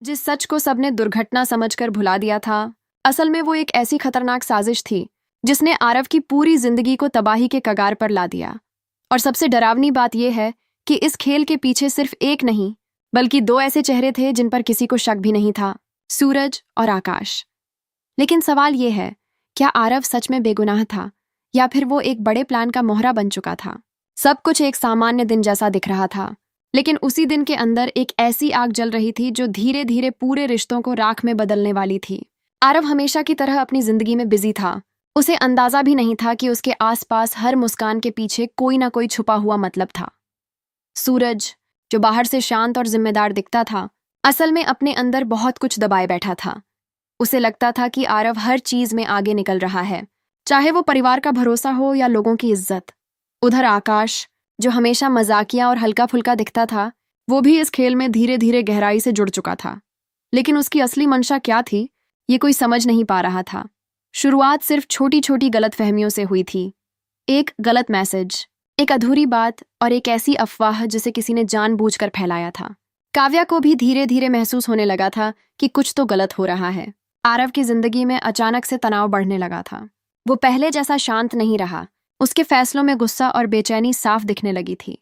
जिस सच को सबने दुर्घटना समझकर भुला दिया था, असल में वो एक ऐसी खतरनाक साजिश थी जिसने आरव की पूरी जिंदगी को तबाही के कगार पर ला दिया। और सबसे डरावनी बात यह है कि इस खेल के पीछे सिर्फ एक नहीं बल्कि दो ऐसे चेहरे थे जिन पर किसी को शक भी नहीं था, सूरज और आकाश। लेकिन सवाल यह है, क्या आरव सच में बेगुनाह था या फिर वो एक बड़े प्लान का मोहरा बन चुका था? सब कुछ एक सामान्य दिन जैसा दिख रहा था, लेकिन उसी दिन के अंदर एक ऐसी आग जल रही थी जो धीरे धीरे पूरे रिश्तों को राख में बदलने वाली थी। आरव हमेशा की तरह अपनी जिंदगी में बिजी था। उसे अंदाजा भी नहीं था कि उसके आसपास हर मुस्कान के पीछे कोई ना कोई छुपा हुआ मतलब था। सूरज, जो बाहर से शांत और जिम्मेदार दिखता था, असल में अपने अंदर बहुत कुछ दबाए बैठा था। उसे लगता था कि आरव हर चीज में आगे निकल रहा है, चाहे वो परिवार का भरोसा हो या लोगों की इज्जत। उधर आकाश, जो हमेशा मजाकिया और हल्का फुल्का दिखता था, वो भी इस खेल में धीरे धीरे गहराई से जुड़ चुका था। लेकिन उसकी असली मंशा क्या थी, ये कोई समझ नहीं पा रहा था। शुरुआत सिर्फ छोटी छोटी गलतफहमियों से हुई थी। एक गलत मैसेज, एक अधूरी बात और एक ऐसी अफवाह जिसे किसी ने जानबूझकर फैलाया था। काव्या को भी धीरे धीरे महसूस होने लगा था कि कुछ तो गलत हो रहा है। आरव की जिंदगी में अचानक से तनाव बढ़ने लगा था। वो पहले जैसा शांत नहीं रहा। उसके फैसलों में गुस्सा और बेचैनी साफ दिखने लगी थी।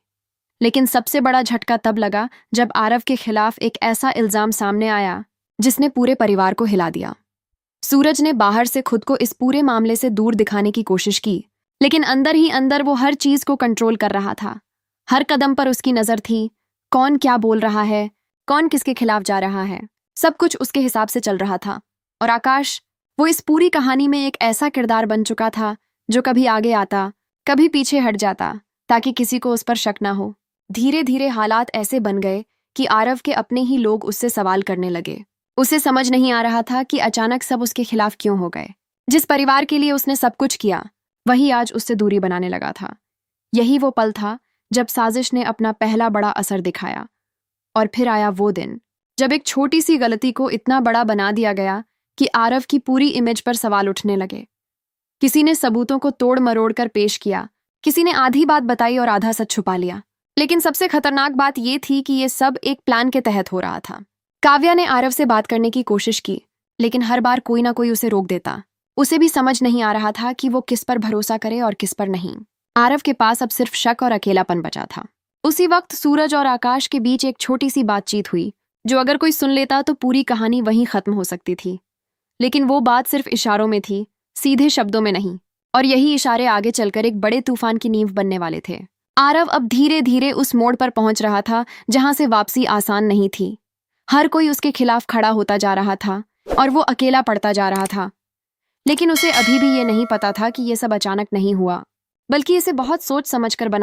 लेकिन सबसे बड़ा झटका तब लगा जब आरव के खिलाफ एक ऐसा इल्जाम सामने आया जिसने पूरे परिवार को हिला दिया। सूरज ने बाहर से खुद को इस पूरे मामले से दूर दिखाने की कोशिश की, लेकिन अंदर ही अंदर वो हर चीज को कंट्रोल कर रहा था। हर कदम पर उसकी नजर थी। कौन क्या बोल रहा है, कौन किसके खिलाफ जा रहा है, सब कुछ उसके हिसाब से चल रहा था। और आकाश, वो इस पूरी कहानी में एक ऐसा किरदार बन चुका था जो कभी आगे आता, कभी पीछे हट जाता, ताकि किसी को उस पर शक ना हो। धीरे धीरे हालात ऐसे बन गए कि आरव के अपने ही लोग उससे सवाल करने लगे। उसे समझ नहीं आ रहा था कि अचानक सब उसके खिलाफ क्यों हो गए। जिस परिवार के लिए उसने सब कुछ किया, वही आज उससे दूरी बनाने लगा था। यही वो पल था जब साजिश ने अपना पहला बड़ा असर दिखाया। और फिर आया वो दिन जब एक छोटी सी गलती को इतना बड़ा बना दिया गया कि आरव की पूरी इमेज पर सवाल उठने लगे। किसी ने सबूतों को तोड़ मरोड़ कर पेश किया, किसी ने आधी बात बताई और आधा सच छुपा लिया। लेकिन सबसे खतरनाक बात यह थी कि यह सब एक प्लान के तहत हो रहा था। काव्या ने आरव से बात करने की कोशिश की, लेकिन हर बार कोई ना कोई उसे रोक देता। उसे भी समझ नहीं आ रहा था कि वो किस पर भरोसा करे और किस पर नहीं। आरव के पास अब सिर्फ शक और अकेलापन बचा था। उसी वक्त सूरज और आकाश के बीच एक छोटी सी बातचीत हुई, जो अगर कोई सुन लेता तो पूरी कहानी वहीं खत्म हो सकती थी। लेकिन वो बात सिर्फ इशारों में थी, सीधे शब्दों में नहीं। और यही इशारे आगे चलकर एक बड़े तूफान की नींव बनने वाले थे। आरव अब धीरे धीरे उस मोड़ पर पहुंच रहा था जहां से वापसी आसान नहीं थी। हर कोई उसके खिलाफ खड़ा होता जा रहा था और वो अकेला पड़ता जा रहा था। लेकिन उसे अभी भी ये नहीं पता था कि ये सब अचानक नहीं हुआ, बल्कि इसे बहुत सोच समझकर बना